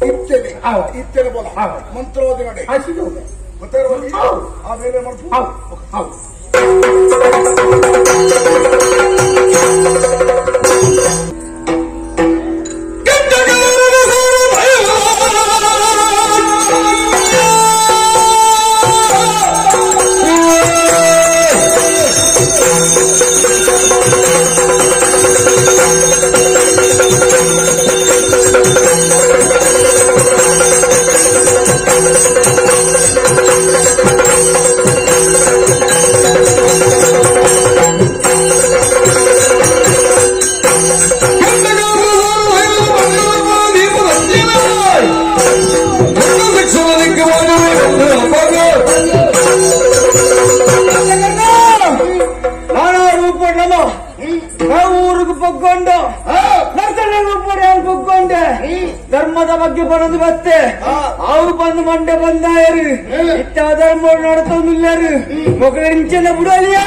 ಇತ್ತೇನೆ ಇತ್ತೇನೆ ಬೋಲ ಮಂತ್ರವಾದಿ ನೋಡಿ ಗೊತ್ತಾಗಿರೋದು ಆಮೇಲೆ ಮಾಡ್ಬೋದು. ಧರ್ಮದ ಬಗ್ಗೆ ಬರೋದು ಮತ್ತೆ ಅವು ಬಂದು ಮಂಡೆ ಬಂದಾಯರು ಇತ್ತ ಧರ್ಮ ನೋಡ್ತಂದಿಲ್ಲರು ಮಕ್ಕಳಿಂಚನ ಬಿಡಲಿಯ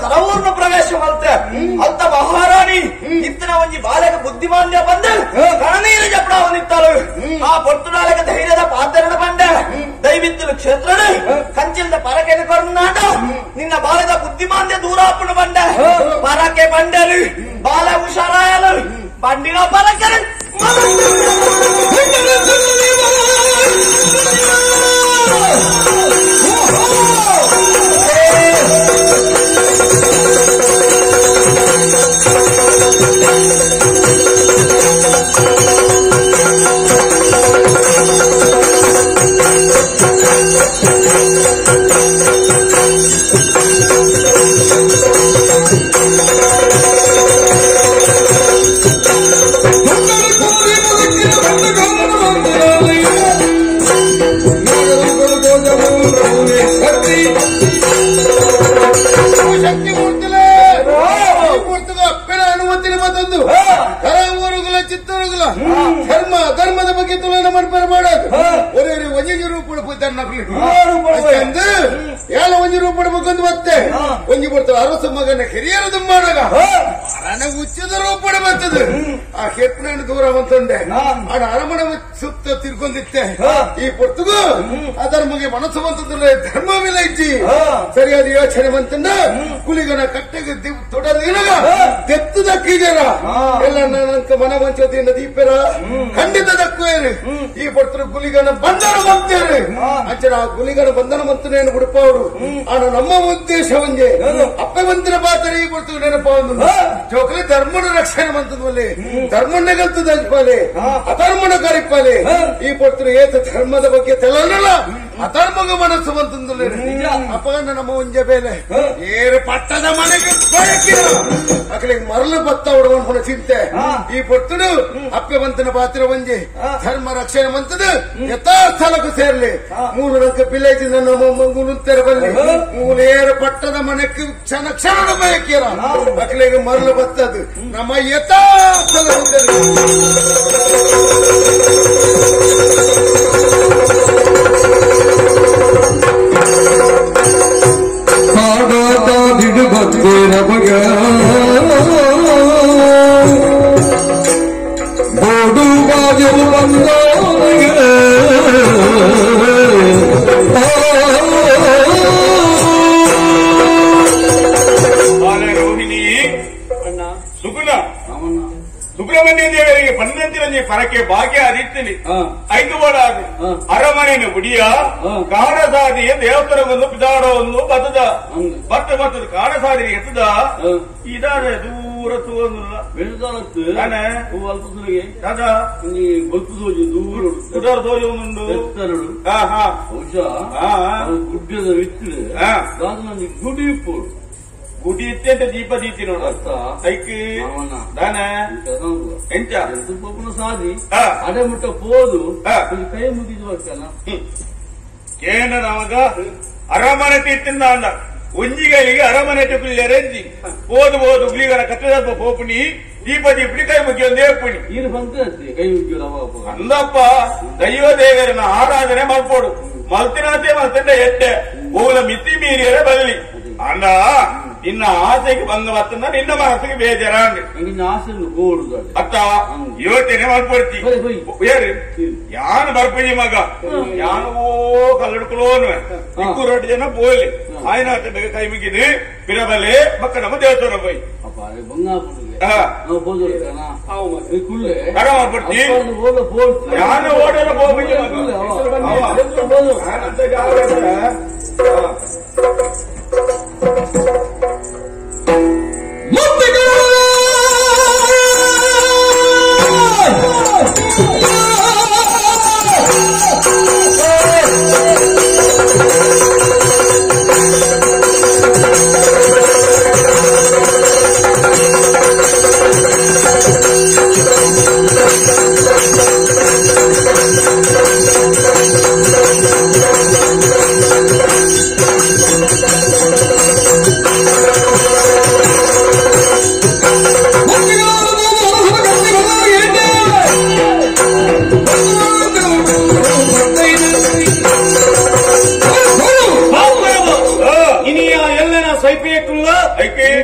ಕರವೂರ್ನ ಪ್ರವೇಶ ಮಲ್ತೆ ಅಂತ ಮಹಾರಾಣಿ ಇತ್ತನ ಒಂಜಿ ಬಾಲಕ ಬುದ್ಧಿಮಾನ್ಯ ಬಂದು ಕಣನೀರ ಜಪಡ ಹೊಂದಿತ್ತಾಳು. ಆ ಪೊರ್ತುನಾಳಕ ಧೈರ್ಯದ ಪಾತ್ರನ ಬಂಡೆ ದೈವಿತ್ತಲು ಕ್ಷೇತ್ರನ ಕಂಚಿಲ್ದ ಪರಕೆನ ಕರುನಾಟ ನಿನ್ನ ಬಾಲದ ಬುದ್ಧಿಮಾನ್ಯ ದೂರಾಪಣ ಬಂಡೆ ಪರಕೆ ಬಂಡಲು ಬಾಲ ಹುಷಾರಾಯಲು ಬಂಡಿನ ಪರಕೆ ಧರ್ಮದ ಬಗ್ಗೆ ತುಲನೆ ಮಾಡ್ಬಾರ ಮಾಡೋದು ಒಂಜಿ ರೂಪ ಏಳ ಒಂಜಿ ರೂಪ ಪಡ್ಬೇಕಂತ ಮತ್ತೆ ಒಂಜಿ ಬರ್ತಾವ ಅರಸ ಮಗನ ಹಿರಿಯರದು ಮಾಡಾಗ ನನಗೆ ಉಚ್ಚದ ರೂಪ ಬರ್ತದೆ. ಆ ಕೆಪ್ಪನ ದೂರ ಬಂತಂಡೆ ಆಡ ಅರಮನೆ ಸುತ್ತ ತಿರ್ಕೊಂಡಿತ್ತೆ. ಈ ಪೊರ್ತುಗು ಅಧರ್ಮಗೆ ಮನಸ್ಸು ಬಂತಂದ್ರೆ ಧರ್ಮವಿಲ್ಲ ಇಜ್ಜಿ ಸರಿಯಾದ ಯೋಚನೆ ಬಂತಂದ ಕುಲಿಗನ ಕಟ್ಟೆಗೆ ತೊಡಲಿನಾಗ ತೆತ್ತು ದಕ್ಕಿಗರ ಎಲ್ಲ ನನಂತ ಮನ ವಂಚೋತಿಯಿಂದ ದೀಪರ ಖಂಡಿತ ದಕ್ಕುವೇರಿ. ಈ ಪೊರ್ತರು ಗುಲಿಗನ ಬಂಧನ ಬಂತೇರಿ ಅಂಚನ ಆ ಗುಲಿಗನ ಬಂಧನ ಬಂತನೇನು ಬಿಡಪ್ಪ ಅವರು ಆನ ನಮ್ಮ ಉದ್ದೇಶ ಒಂಜೆ ಅಪ್ಪೆ ಬಂತಿನ ಪಾತ್ರೆ ಈ ಪೊರ್ತರು ನೆನಪ ಒಂದು ಜೋಕಲಿ ಧರ್ಮನ ರಕ್ಷಣೆ ಬಂತದ್ವಲ್ಲಿ ಧರ್ಮನ್ನೇ ಗಲ್ತದ ಅಲ್ಪಾಲೆ ಅಧರ್ಮನ ಕರಿಪಾಲೆ. ಈ ಪೊರ್ತರು ಏತ ಧರ್ಮದ ಬಗ್ಗೆ ತೆಲನಲ್ಲ ಅಧರ್ಮಗ ಮನಸ್ಸು ಬಂತಂದ್ರೆ ಅಪಗಂಡ ನಮ್ಮ ಒಂಜೆ ಬೇಲೆ ಏರು ಪಟ್ಟದ ಮನೆಗೆ ಅಕಲಿಗೆ ಮರಳು ಬತ್ತ ಹೊಡ್ಕೊಂಡು ಚಿಂತೆ. ಈ ಪೊರ್ತರು ಅಪ್ಪೆ ಬಂತನ ಪಾತ್ರ ಒಂಜೆ ಧರ್ಮ ರಕ್ಷಣೆ ಬಂತದ ಯಥಾ ಸ್ಥಳಕ್ಕೂ ಸೇರ್ಲಿ ಮೂರು ರಂಕ ಪಿಲ್ಲೈತಿ ನನ್ನ ಮಂಗುನುಂತೆರ ಬಲ್ಲಿ ಮೂಲೇರು ಪಟ್ಟದ ಮನೆಗೆ ಕ್ಷಣ ಕ್ಷಣ ಬಯಕಿರ ಅಕಲಿಗೆ ಮರಳು ಬತ್ತದು ನಮ್ಮ ಯಥಾ ಸ್ಥಳ ಸುಬ್ರಹ್ಮಣ್ಯ ದೇವರಿಗೆ ಪನ್ನಂತಿರಂಜಿ ಪರಕ್ಕೆ ಭಾಗ್ಯ ಅದಿರ್ತೀನಿ ಐದು ಬೋಡ ಅರಮನೆಯನ್ನು ಬುಡಿಯ ಕಾಡಸಾದಿಯ ದೇವತರವನ್ನು ಪಿದಾಡವನ್ನು ಬತ್ತದ ಬತ್ತದ ಕಾಡಸಾದಿಗೆ ಎತ್ತದ ಇದಾದ ದೂರ ದೂರ ತೂವಲ್ಲ ಬೆಳೆದಾಲತ್ತು ತಾನೆ ಅಲ್ಪದೊಳಗೆ ದಾದಾ ನೀ ಗೊತ್ತು ತೋಜು ದೂರ ಉದಾರ ತೋಜೊಂದುಂಡು ಎತ್ತರಡು ಬಹುಶಃ ಗುಡ್ಡದ ವಿತ್ತಲು ದಾದ ನನಗೆ ಗುಡಿ ಇಪ್ಪೋಡು ಗುಡಿ ಇತ್ತೆ ದೀಪ ದೀತಿ ನೋಡು ಅರ್ಥ ಐಕಿ ದಾನ ಎಂಚ ತುಪ್ಪನ ಸಾದಿ ಅಡೆಮುಟ್ಟ ಪೋದು ಕೈ ಮುಗಿದು ಬರ್ತಾನ ಕೇನ ನಮಗ ಅರಮನೆ ತೀರ್ತಿಂದ ಅಂದ ಒಂಜಿಗಳಿಗೆ ಅರಮನೆ ಟುಕ್ಲಿಯರೆಂಜಿ ಓದು ಉಗ್ಲಿಗರ ಕಟ್ಟದ ಪೋಪುನಿ ದೀಪ ದೀಪಡಿ ಕೈ ಮುಗಿಯೊಂದೇ ಪುಣಿ ಇದು ಬಂತಂತೆ ಕೈ ಮುಗಿಯೋದು ಅಂದಪ್ಪ ದೈವ ದೇವರನ್ನ ಆರಾಧನೆ ಮಾಡ್ಕೊಡು ಮಲ್ತಿನಾತೆ ಮಲ್ತಿಂದ ಎಟ್ಟೆ ಬಹುಲ ಮಿತಿ ಮೀರಿಯರ ಬಲ್ಲಿ ಅಂದ ನಿನ್ನ ಆಸೆಗೆ ಭಂಗ ಬರ್ತಂದ ನಿನ್ನ ಮನಸ್ಸಿಗೆ ಬೇಜಾರಾಂಡ್ ನಿನ್ನ ಆಸೆ ಗೋಡುದು ಅತ್ತ ಯೋಚನೆ ಮಾಡ್ಕೊಡ್ತಿ ಯಾನು ಬರ್ಪಣಿ ಮಗ ಯಾನೋ ಕಲ್ಲಡ್ಕೊಳ್ಳೋನು ಇಕ್ಕು 2 ಜನ ಪೋಲಿ ಆಯ್ನ ಬೇಗ ಕೈ ಮುಗಿದು ಬಿರಬಲೆ ಮಕ್ಕ ನಮ್ಮ ದೇವಸ್ಥಾನ ಹೋಯ್ ಕಡ ಮಾಡ್ಬಿಡ್ತಿ ಯಾನು ಓಡಲ್ಲ ಹೋಗ್ಬಿಟ್ಟು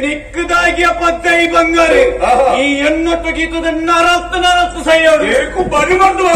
ನಿಕ್ಕದಾಗಿಯ ಪದ್ದೈ ಬಂಗಾರೆ ಈ ಎನ್ನೊಟ್ಟು ಗೀತದ ನರತ್ತು ಸೈಯೋಡು ಏಕು ಬರಿ ಬಂದು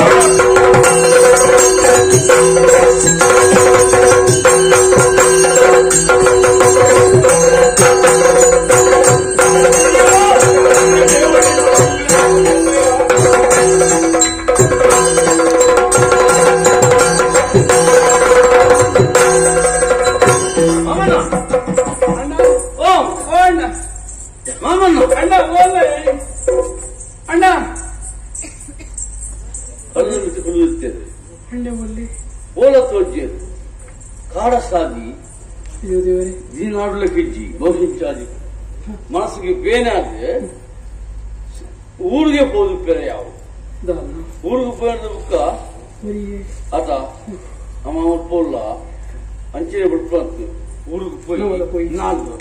ಓಲ ತೋಜ್ಜರು ಕಾಡ ಸಾದಿ ದಿನಾಡ್ಲಿಕ್ಕಿಜ್ಜಿ ಬಹುಶಿಂಚಾದಿ ಮನಸ್ಸಿಗೆ ಬೇನೆ ಆದ್ರೆ ಊರಿಗೆ ಹೋದು ಬೇರೆ ಯಾವ ಊರಿಗೆ ಹೋದ ಬುಕ್ಕ ಆತ ಅಮ್ಮ ಪೋಲ್ಲ ಅಂಚೆ ಬಿಟ್ಟು ಊರಿಗೆ ಹೋಗಿ ನಾಲ್ಕು